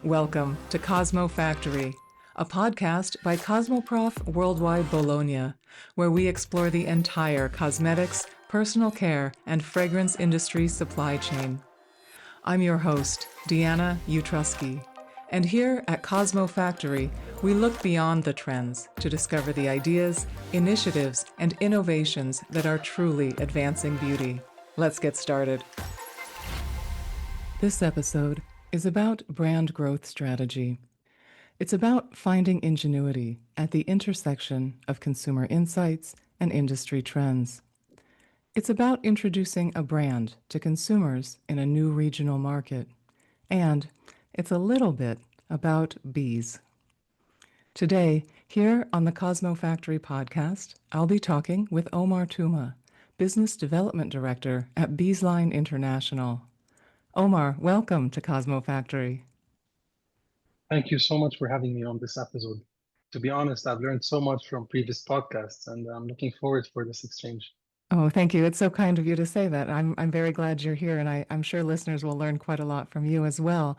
Welcome to CosmoFactory, a podcast by Cosmoprof Worldwide Bologna, where we explore the entire cosmetics, personal care, and fragrance industry supply chain. I'm your host, Deanna Utrusky, and here at CosmoFactory, we look beyond the trends to discover the ideas, initiatives, and innovations that are truly advancing beauty. Let's get started. This episode is about brand growth strategy. It's about finding ingenuity at the intersection of consumer insights and industry trends. It's about introducing a brand to consumers in a new regional market. And it's a little bit about bees. Today, here on the CosmoFactory podcast, I'll be talking with Omar Touma, Business Development Director at Beesline International. Omar, welcome to CosmoFactory. Thank you so much for having me on this episode. To be honest, I've learned so much from previous podcasts, and I'm looking forward for this exchange. Oh, thank you. It's so kind of you to say that. I'm very glad you're here, and I'm sure listeners will learn quite a lot from you as well.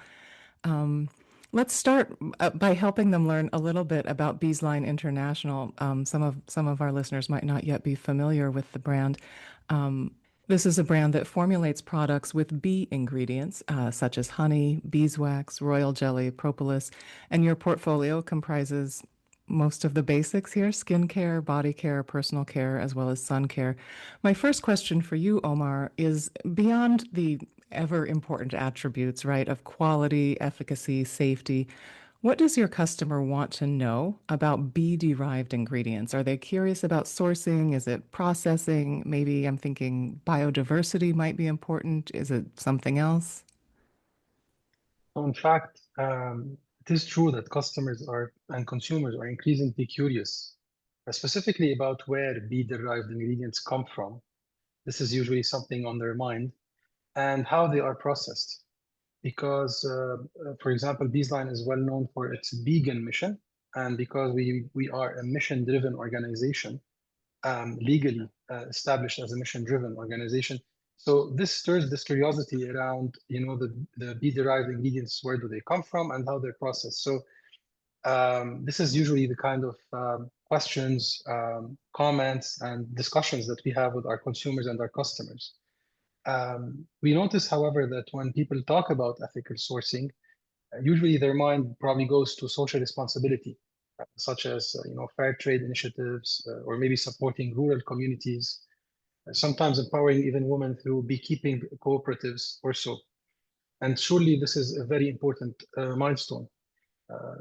Let's start by helping them learn a little bit about Beesline International. Some of our listeners might not yet be familiar with the brand. This is a brand that formulates products with bee ingredients, such as honey, beeswax, royal jelly, propolis, and your portfolio comprises most of the basics here: skincare, body care, personal care, as well as sun care. My first question for you, Omar, is beyond the ever important attributes, right, of quality, efficacy, safety. What does your customer want to know about bee-derived ingredients? Are they curious about sourcing? Is it processing? Maybe I'm thinking biodiversity might be important. Is it something else? So in fact, it is true that customers are and consumers are increasingly curious, specifically about where bee-derived ingredients come from. This is usually something on their mind, and how they are processed. Because, for example, Beesline is well known for its vegan mission, and because we are a mission-driven organization, legally established as a mission-driven organization. So this stirs this curiosity around, the bee-derived ingredients, where do they come from and how they're processed. So this is usually the kind of questions, comments, and discussions that we have with our consumers and our customers. We notice, however, that when people talk about ethical sourcing, usually their mind probably goes to social responsibility, such as fair trade initiatives, or maybe supporting rural communities, sometimes empowering even women through beekeeping cooperatives or so. And surely this is a very important milestone,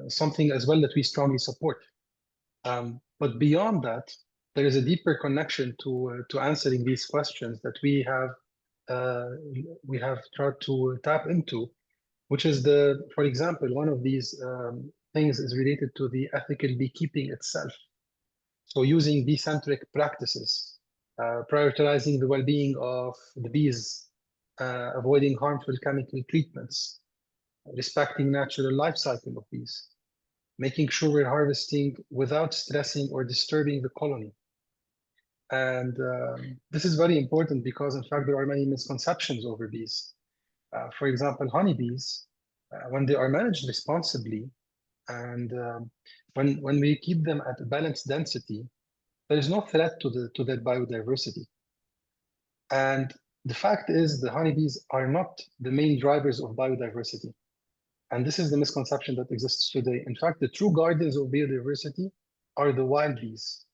something as well that we strongly support. But beyond that, there is a deeper connection to answering these questions that uh, we have tried to tap into, which is for example, one of these things is related to the ethical beekeeping itself. So using bee-centric practices, prioritizing the well-being of the bees, avoiding harmful chemical treatments, respecting natural life cycle of bees, making sure we're harvesting without stressing or disturbing the colony. And this is very important because, in fact, there are many misconceptions over bees. For example, honeybees, when they are managed responsibly, and when we keep them at a balanced density, there is no threat to their biodiversity. And the fact is, the honeybees are not the main drivers of biodiversity. And this is the misconception that exists today. In fact, the true guardians of biodiversity are the wild bees.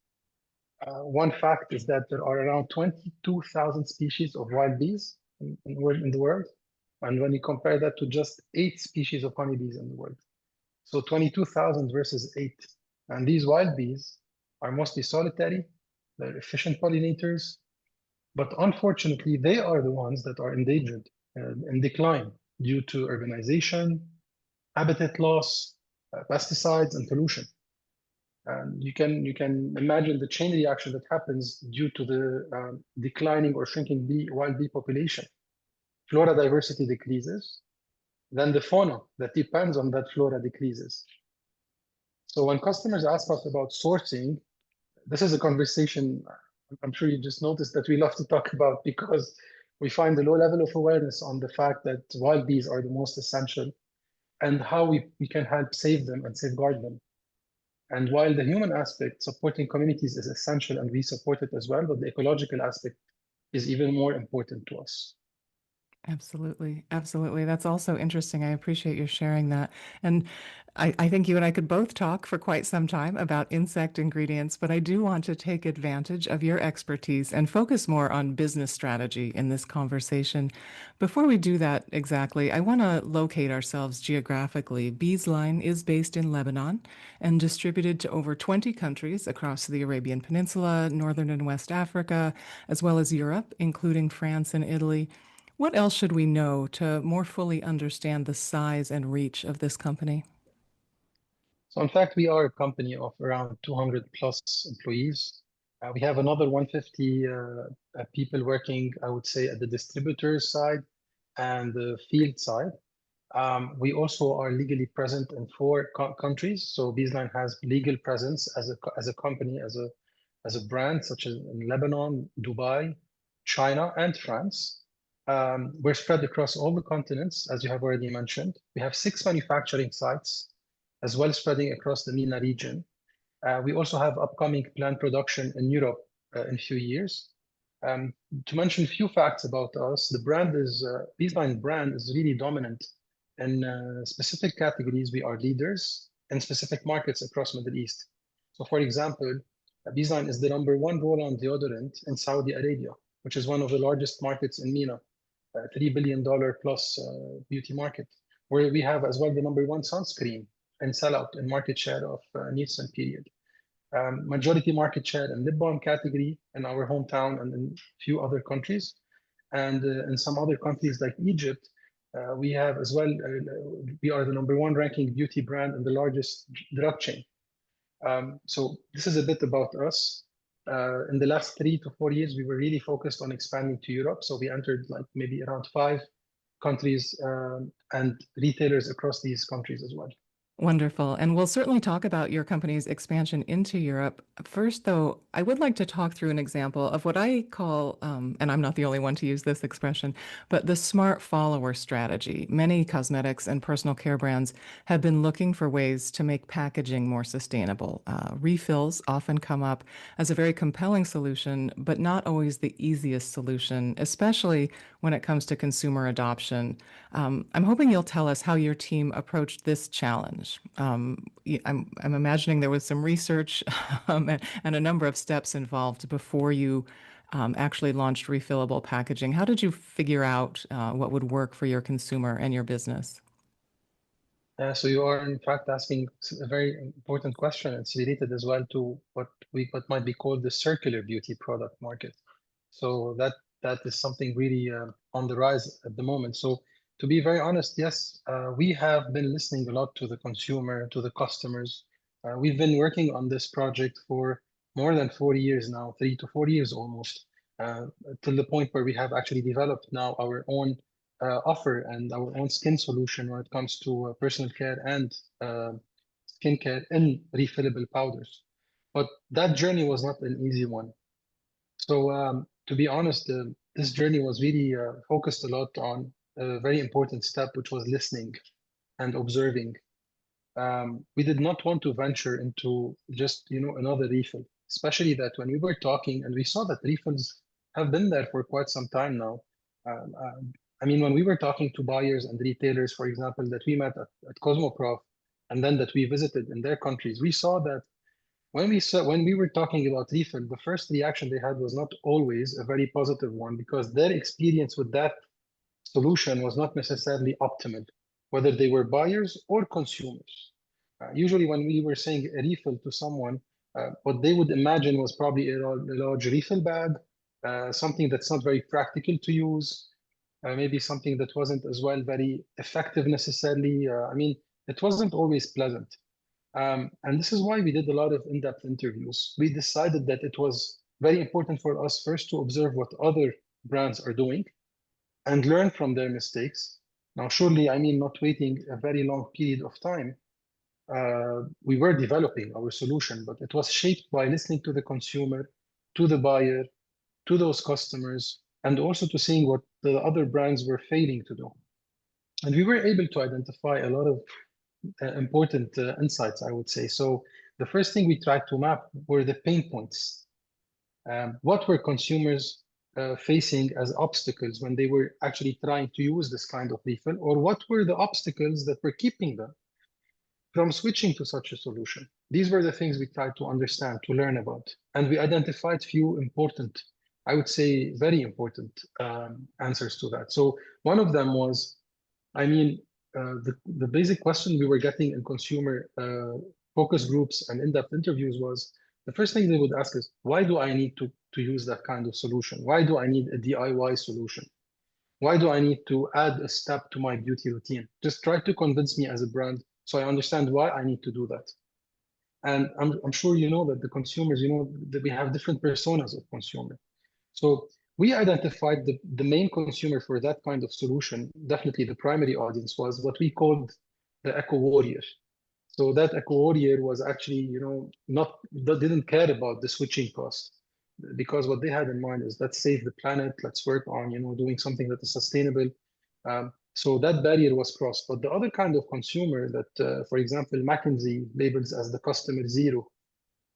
One fact is that there are around 22,000 species of wild bees in the world. And when you compare that to just 8 species of honeybees in the world, so 22,000 versus 8. And these wild bees are mostly solitary, they're efficient pollinators, but unfortunately, they are the ones that are endangered and decline due to urbanization, habitat loss, pesticides, and pollution. And you can imagine the chain reaction that happens due to the declining or shrinking wild bee population. Flora diversity decreases, then the fauna that depends on that flora decreases. So when customers ask us about sourcing, this is a conversation I'm sure you just noticed that we love to talk about, because we find a low level of awareness on the fact that wild bees are the most essential. and how we can help save them and safeguard them. And while the human aspect, supporting communities is essential and we support it as well, but the ecological aspect is even more important to us. Absolutely. Absolutely. That's also interesting. I appreciate your sharing that. And I think you and I could both talk for quite some time about insect ingredients, but I do want to take advantage of your expertise and focus more on business strategy in this conversation. Before we do that exactly, I want to locate ourselves geographically. Beesline is based in Lebanon and distributed to over 20 countries across the Arabian Peninsula, Northern and West Africa, as well as Europe, including France and Italy. What else should we know to more fully understand the size and reach of this company? So in fact, we are a company of around 200 plus employees. We have another 150 people working, I would say, at the distributor side and the field side. We also are legally present in four countries. So Beesline has legal presence as a company, as a brand, such as in Lebanon, Dubai, China, and France. We're spread across all the continents, as you have already mentioned. We have 6 manufacturing sites, as well spreading across the MENA region. We also have upcoming planned production in Europe in a few years. Um, to mention a few facts about us, the brand is Beesline brand is really dominant in specific categories. We are leaders in specific markets across Middle East. So, for example, Beesline is the #1 roll-on deodorant in Saudi Arabia, which is one of the largest markets in MENA, $3 billion plus beauty market, where we have as well the #1 sunscreen and sellout and market share of Nielsen period. Majority market share in lip balm category in our hometown and in a few other countries. And in some other countries like Egypt, we have as well, we are the #1 ranking beauty brand and the largest drug chain. So this is a bit about us. In the last 3 to 4 years, we were really focused on expanding to Europe. So we entered like maybe around 5 countries and retailers across these countries as well. Wonderful. And we'll certainly talk about your company's expansion into Europe. First, though, I would like to talk through an example of what I call, and I'm not the only one to use this expression, but the smart follower strategy. Many cosmetics and personal care brands have been looking for ways to make packaging more sustainable. Refills often come up as a very compelling solution, but not always the easiest solution, especially when it comes to consumer adoption. I'm hoping you'll tell us how your team approached this challenge. I'm imagining there was some research and a number of steps involved before you actually launched refillable packaging. How did you figure out what would work for your consumer and your business? So you are in fact asking a very important question. It's related as well to what might be called the circular beauty product market. So that is something really on the rise at the moment. So to be very honest, yes, we have been listening a lot to the consumer, to the customers. We've been working on this project for more than 4 years now, 3 to 4 years almost, uh, till the point where we have actually developed now our own offer and our own skin solution when it comes to personal care and skincare in refillable powders. But that journey was not an easy one. So, to be honest, this journey was really focused a lot on a very important step, which was listening and observing. We did not want to venture into just, another refill, especially that when we were talking and we saw that refills have been there for quite some time now. I mean, when we were talking to buyers and retailers, for example, that we met at Cosmoprof, and then that we visited in their countries, we saw that when we were talking about refill, the first reaction they had was not always a very positive one because their experience with that solution was not necessarily optimal, whether they were buyers or consumers. Usually, when we were saying a refill to someone, what they would imagine was probably a large refill bag, something that's not very practical to use, maybe something that wasn't as well very effective necessarily. I mean, it wasn't always pleasant. And this is why we did a lot of in-depth interviews. We decided that it was very important for us first to observe what other brands are doing and learn from their mistakes. Now, surely, I mean, not waiting a very long period of time. We were developing our solution, but it was shaped by listening to the consumer, to the buyer, to those customers, and also to seeing what the other brands were failing to do. And we were able to identify a lot of important insights, I would say. So the first thing we tried to map were the pain points. What were consumers facing as obstacles when they were actually trying to use this kind of refill, or what were the obstacles that were keeping them from switching to such a solution? These were the things we tried to understand, to learn about. And we identified few important, I would say very important answers to that. So one of them was, I mean, the basic question we were getting in consumer focus groups and in-depth interviews was, the first thing they would ask is, why do I need to use that kind of solution? Why do I need a DIY solution? Why do I need to add a step to my beauty routine? Just try to convince me as a brand so I understand why I need to do that. And I'm sure you know that the consumers, you know, that we have different personas of consumer. So we identified the main consumer for that kind of solution, definitely the primary audience, was what we called the eco warrior. So that eco warrior was actually, you know, not that didn't care about the switching cost, because what they had in mind is, let's save the planet, let's work on, you know, doing something that is sustainable. So that barrier was crossed. But the other kind of consumer that, for example, McKinsey labels as the customer zero,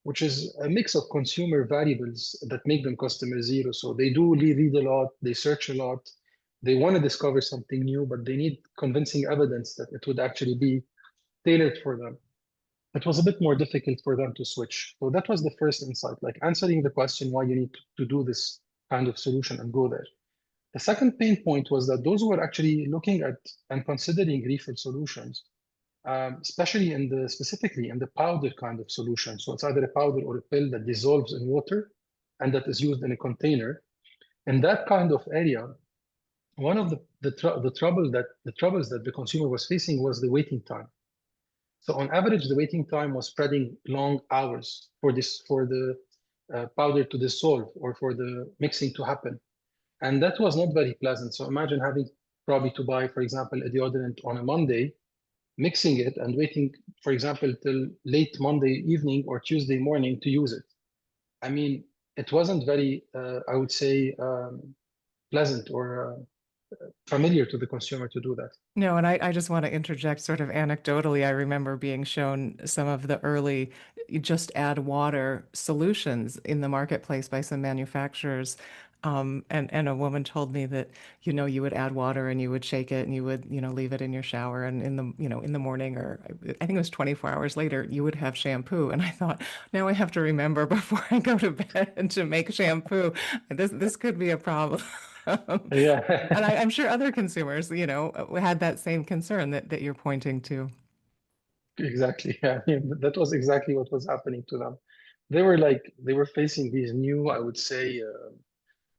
which is a mix of consumer variables that make them customer zero. So they do read a lot, they search a lot, they want to discover something new, but they need convincing evidence that it would actually be tailored for them. It was a bit more difficult for them to switch. So that was the first insight, like answering the question why you need to do this kind of solution and go there. The second pain point was that those who were actually looking at and considering refill solutions, especially in the specifically in the powder kind of solution. So it's either a powder or a pill that dissolves in water and that is used in a container. In that kind of area, one of the troubles that the consumer was facing was the waiting time. So on average, the waiting time was spreading long hours for the powder to dissolve or for the mixing to happen. And that was not very pleasant. So imagine having probably to buy, for example, a deodorant on a Monday, mixing it and waiting, for example, till late Monday evening or Tuesday morning to use it. I mean, it wasn't very, I would say, pleasant or familiar to the consumer to do that. No, and I just want to interject sort of anecdotally. I remember being shown some of the early just add water solutions in the marketplace by some manufacturers. And a woman told me that, you would add water and you would shake it and you would, leave it in your shower and in the morning or I think it was 24 hours later, you would have shampoo. And I thought, now I have to remember before I go to bed to make shampoo. This could be a problem. And Yeah, I'm sure other consumers, had that same concern that you're pointing to. exactly. Yeah, I mean, that was exactly what was happening to them. They were facing these new, I would say,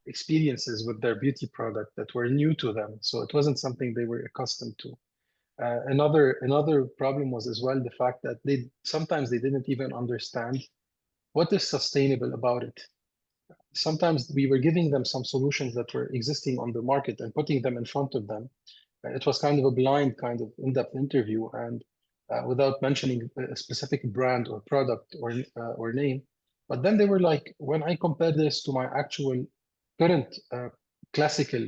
experiences with their beauty product that were new to them. So it wasn't something they were accustomed to. Another problem was as well the fact that they sometimes they didn't even understand what is sustainable about it. Sometimes we were giving them some solutions that were existing on the market and putting them in front of them. It was kind of a blind kind of in-depth interview, and without mentioning a specific brand or product or name. But then they were like, when I compare this to my actual current classical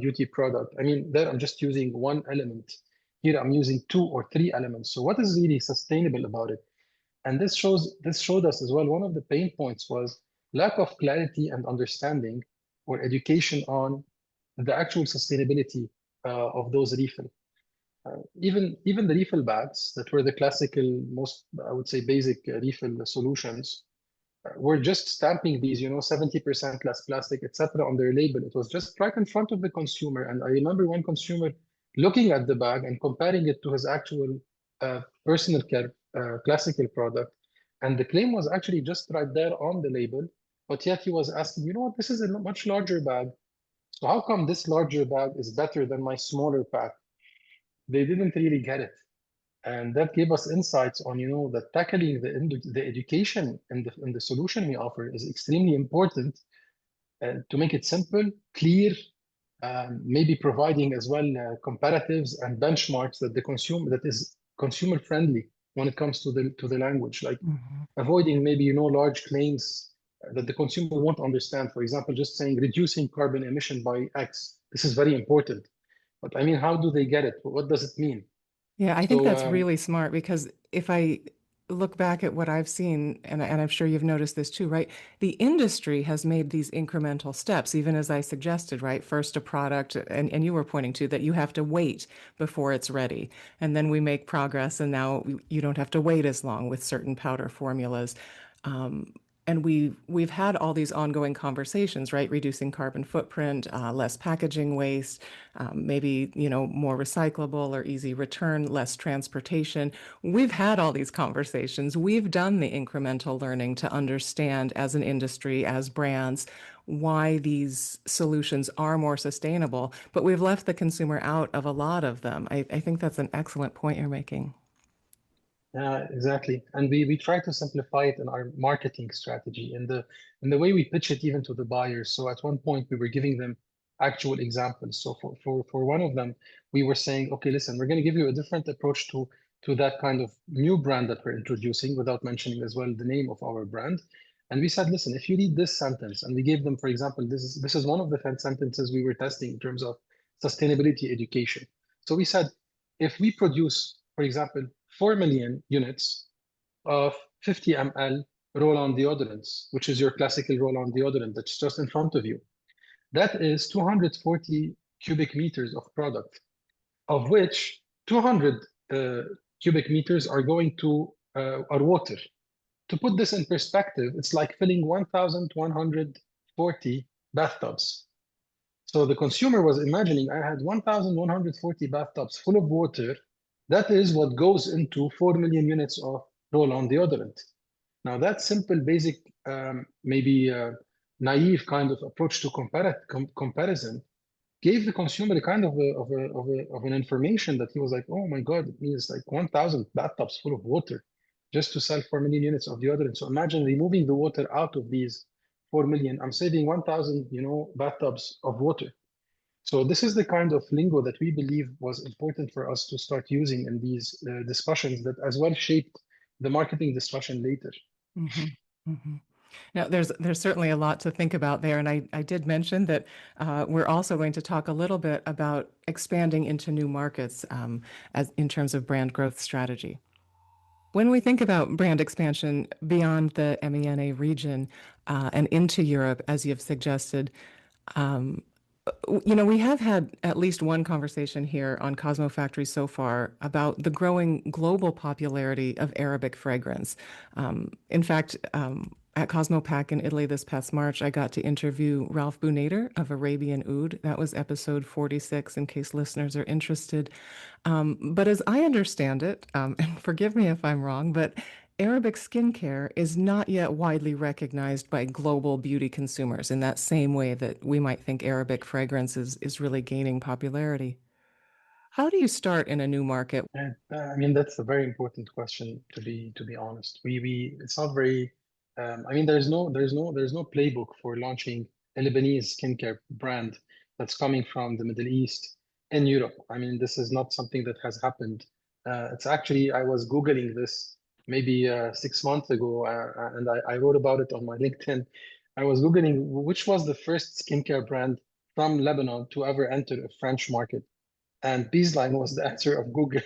beauty product, I mean, there I'm just using one element. Here I'm using two or three elements. So what is really sustainable about it? And this showed us as well, one of the pain points was lack of clarity and understanding or education on the actual sustainability of those refill. Even the refill bags that were the classical, most I would say basic refill solutions were just stamping these, 70% less plastic, etc., on their label. It was just right in front of the consumer. And I remember one consumer looking at the bag and comparing it to his actual personal care classical product. And the claim was actually just right there on the label. But yet he was asking, you know what, this is a much larger bag. So how come this larger bag is better than my smaller pack? They didn't really get it. And that gave us insights on, that tackling the education and the solution we offer is extremely important to make it simple, clear, maybe providing as well comparatives and benchmarks that the consumer that is consumer friendly when it comes to the language, like Mhm. avoiding maybe large claims that the consumer won't understand. For example, just saying reducing carbon emission by X. This is very important. But I mean, how do they get it? What does it mean? Yeah, I think So that's really smart because if I look back at what I've seen, and I'm sure you've noticed this too, right? The industry has made these incremental steps, even as I suggested, right? First, a product, and you were pointing to that you have to wait before it's ready. And then we make progress, and now you don't have to wait as long with certain powder formulas. And we've had all these ongoing conversations, right? Reducing carbon footprint, less packaging waste, maybe more recyclable or easy return, less transportation. We've had all these conversations. We've done the incremental learning to understand as an industry, as brands, why these solutions are more sustainable, but we've left the consumer out of a lot of them. I think that's an excellent point you're making. yeah, exactly. And we try to simplify it in our marketing strategy and the way we pitch it even to the buyers. So at one point we were giving them actual examples. So for one of them, we were saying, okay, listen, we're going to give you a different approach to that kind of new brand that we're introducing without mentioning as well the name of our brand. And we said, listen, if you read this sentence, and we gave them, for example, this is one of the 10 sentences we were testing in terms of sustainability education. So we said, if we produce, for example, 4 million units of 50 ml roll-on deodorants, which is your classical roll-on deodorant that's just in front of you. That is 240 cubic meters of product, of which 200 cubic meters are going to are water. To put this in perspective, it's like filling 1,140 bathtubs. So the consumer was imagining I had 1,140 bathtubs full of water. That is what goes into 4 million units of roll-on deodorant. Now, that simple, basic, maybe naive kind of approach to comparison gave the consumer a kind of an information that he was like, oh my God, it means like 1,000 bathtubs full of water just to sell 4 million units of deodorant. So imagine removing the water out of these 4 million. I'm saving 1,000, bathtubs of water. So this is the kind of lingo that we believe was important for us to start using in these discussions that as well shaped the marketing discussion later. Hmm. Hmm. Now, there's certainly a lot to think about there, and I did mention that we're also going to talk a little bit about expanding into new markets as in terms of brand growth strategy. When we think about brand expansion beyond the MENA region and into Europe, as you've suggested, we have had at least one conversation here on CosmoFactory so far about the growing global popularity of Arabic fragrance. In fact, at CosmoPack in Italy this past March, I got to interview Ralph Bunader of Arabian Oud. That was episode 46, in case listeners are interested. But as I understand it, and forgive me if I'm wrong, but Arabic skincare is not yet widely recognized by global beauty consumers in that same way that we might think Arabic fragrance is really gaining popularity. How do you start in a new market? And I mean, that's a very important question to be honest. We it's not very. I mean, there's no playbook for launching a Lebanese skincare brand that's coming from the Middle East in Europe. I mean, this is not something that has happened. It's actually I was Googling this maybe 6 months ago, and I wrote about it on my LinkedIn. I was Googling which was the first skincare brand from Lebanon to ever enter a French market, and Beesline was the answer of Google.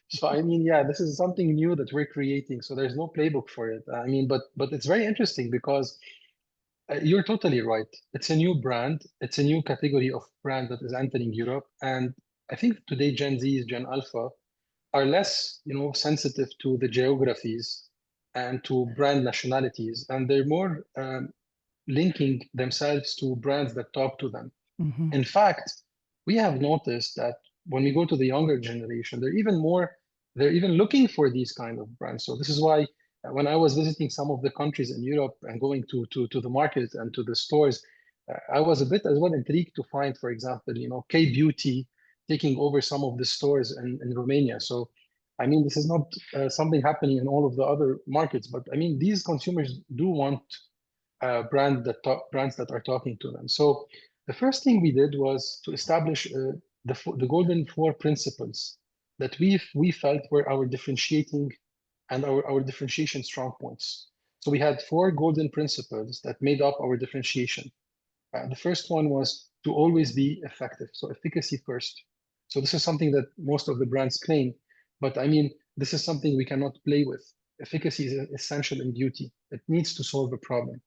So I mean, yeah, this is something new that we're creating. So there's no playbook for it. I mean, but it's very interesting because you're totally right. It's a new brand. It's a new category of brand that is entering Europe, and I think today Gen Zs, Gen Alpha, are less, sensitive to the geographies and to brand nationalities, and they're more linking themselves to brands that talk to them. Hmm. In fact, we have noticed that when we go to the younger generation, they're even looking for these kind of brands. So this is why when I was visiting some of the countries in Europe and going to the market and to the stores, I was a bit as well intrigued to find, for example, K Beauty taking over some of the stores in Romania. So, I mean, this is not something happening in all of the other markets, but I mean, these consumers do want brands that are talking to them. So the first thing we did was to establish the golden four principles that we felt were our differentiating and our differentiation strong points. So we had four golden principles that made up our differentiation. The first one was to always be effective, so efficacy first. So this is something that most of the brands claim, but I mean, this is something we cannot play with. Efficacy is essential in beauty. It needs to solve a problem.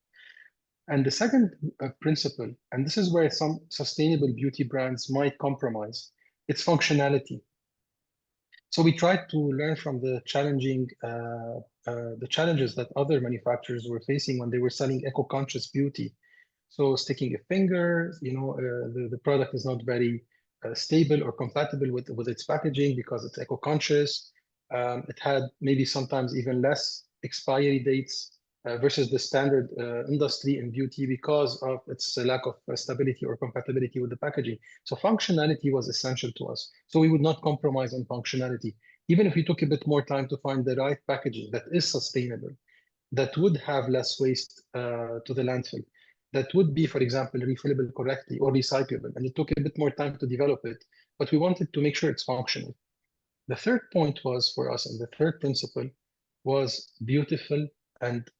And the second principle, and this is where some sustainable beauty brands might compromise, it's functionality. So we tried to learn from the challenges that other manufacturers were facing when they were selling eco-conscious beauty. So sticking a finger, the product is not very stable or compatible with its packaging because it's eco-conscious. It had maybe sometimes even less expiry dates versus the standard industry in beauty because of its lack of stability or compatibility with the packaging. So functionality was essential to us. So we would not compromise on functionality, even if we took a bit more time to find the right packaging that is sustainable, that would have less waste to the landfill, that would be, for example, refillable correctly or recyclable. And it took a bit more time to develop it, but we wanted to make sure it's functional. The third point was for us, and the third principle was beautiful and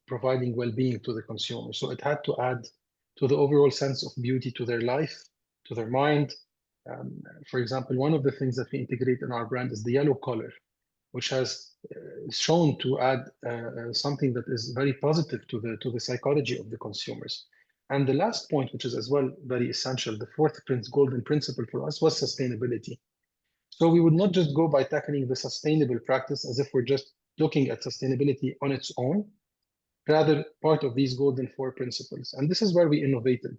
providing well-being to the consumer. So it had to add to the overall sense of beauty to their life, to their mind. For example, one of the things that we integrate in our brand is the yellow color, which has shown to add something that is very positive to the psychology of the consumers. And the last point, which is as well very essential, the fourth golden principle for us was sustainability. So we would not just go by tackling the sustainable practice as if we're just looking at sustainability on its own, rather part of these golden four principles. And this is where we innovated.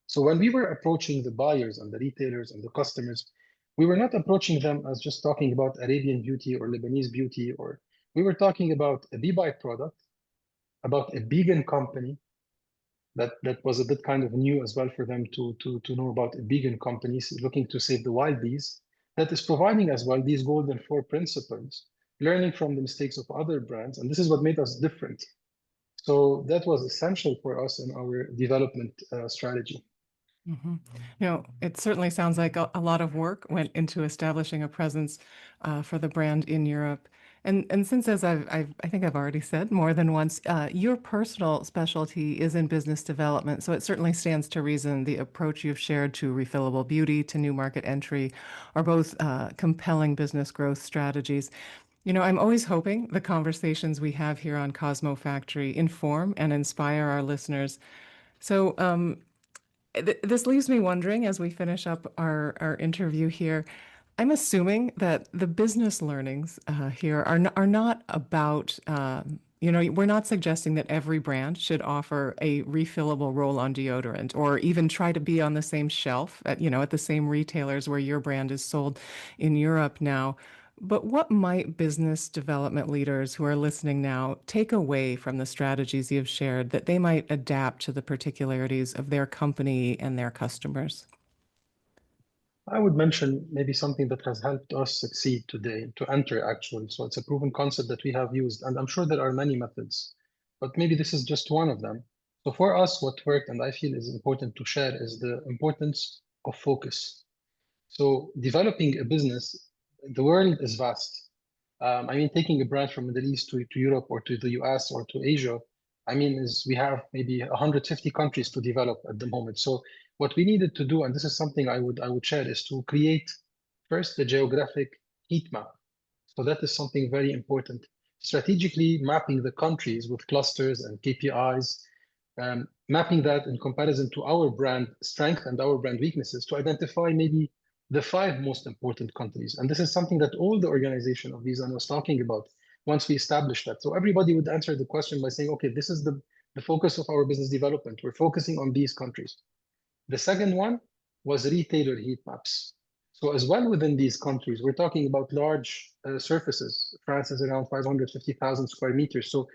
So when we were approaching the buyers and the retailers and the customers, we were not approaching them as just talking about Arabian beauty or Lebanese beauty, or we were talking about a bee product, about a vegan company that was a bit kind of new as well for them to know about a vegan companies looking to save the wild bees, that is providing as well these golden four principles, learning from the mistakes of other brands. And this is what made us different. So that was essential for us in our development strategy. hmm it certainly sounds like a lot of work went into establishing a presence for the brand in Europe. And since, as I think I've already said more than once, your personal specialty is in business development, so it certainly stands to reason the approach you've shared to refillable beauty, to new market entry, are both compelling business growth strategies. I'm always hoping the conversations we have here on CosmoFactory inform and inspire our listeners. So, this leaves me wondering as we finish up our interview here. I'm assuming that the business learnings here are not about, we're not suggesting that every brand should offer a refillable roll-on deodorant or even try to be on the same shelf at the same retailers where your brand is sold in Europe now. But what might business development leaders who are listening now take away from the strategies you've shared that they might adapt to the particularities of their company and their customers? I would mention maybe something that has helped us succeed today to enter actually. So it's a proven concept that we have used, and I'm sure there are many methods, but maybe this is just one of them. So for us, what worked and I feel is important to share is the importance of focus. So developing a business, the world is vast. I mean, taking a brand from Middle East to Europe or to the US or to Asia, I mean, is we have maybe 150 countries to develop at the moment. So what we needed to do, and this is something I would share, is to create first the geographic heat map. So that is something very important. Strategically mapping the countries with clusters and KPIs, mapping that in comparison to our brand strength and our brand weaknesses to identify maybe the five most important countries. And this is something that all the organization of Beesline was talking about once we established that. So everybody would answer the question by saying, okay, this is the focus of our business development. We're focusing on these countries. The second one was retailer heat maps. So as well within these countries, we're talking about large surfaces. France is around 550,000 square meters. So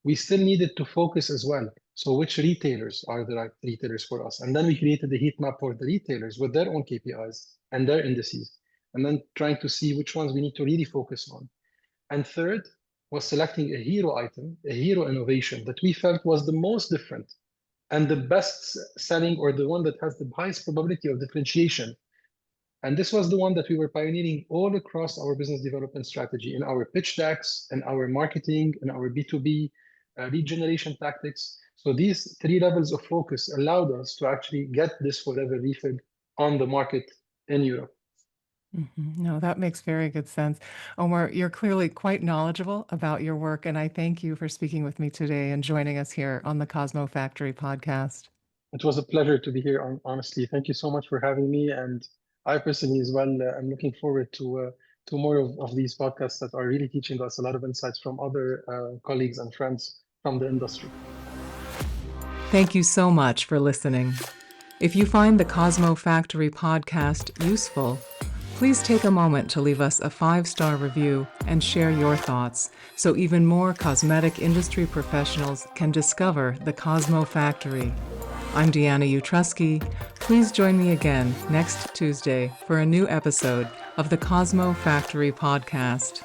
we still needed to focus as well. So which retailers are the right retailers for us? And then we created the heat map for the retailers with their own KPIs and their indices, and then trying to see which ones we need to really focus on. And third was selecting a hero item, a hero innovation that we felt was the most different and the best selling or the one that has the highest probability of differentiation. And this was the one that we were pioneering all across our business development strategy in our pitch decks, in our marketing, in our B2B lead generation tactics. So these three levels of focus allowed us to actually get this forever refill on the market in Europe. No, that makes very good sense. Omar, you're clearly quite knowledgeable about your work, and I thank you for speaking with me today and joining us here on the Cosmo Factory podcast. It was a pleasure to be here, honestly. Thank you so much for having me. And I personally, as well, I'm looking forward to more of these podcasts that are really teaching us a lot of insights from other colleagues and friends from the industry. Thank you so much for listening. If you find the Cosmo Factory podcast useful, please take a moment to leave us a 5-star review and share your thoughts so even more cosmetic industry professionals can discover the Cosmo Factory. I'm Deanna Utrusky. Please join me again next Tuesday for a new episode of the Cosmo Factory podcast.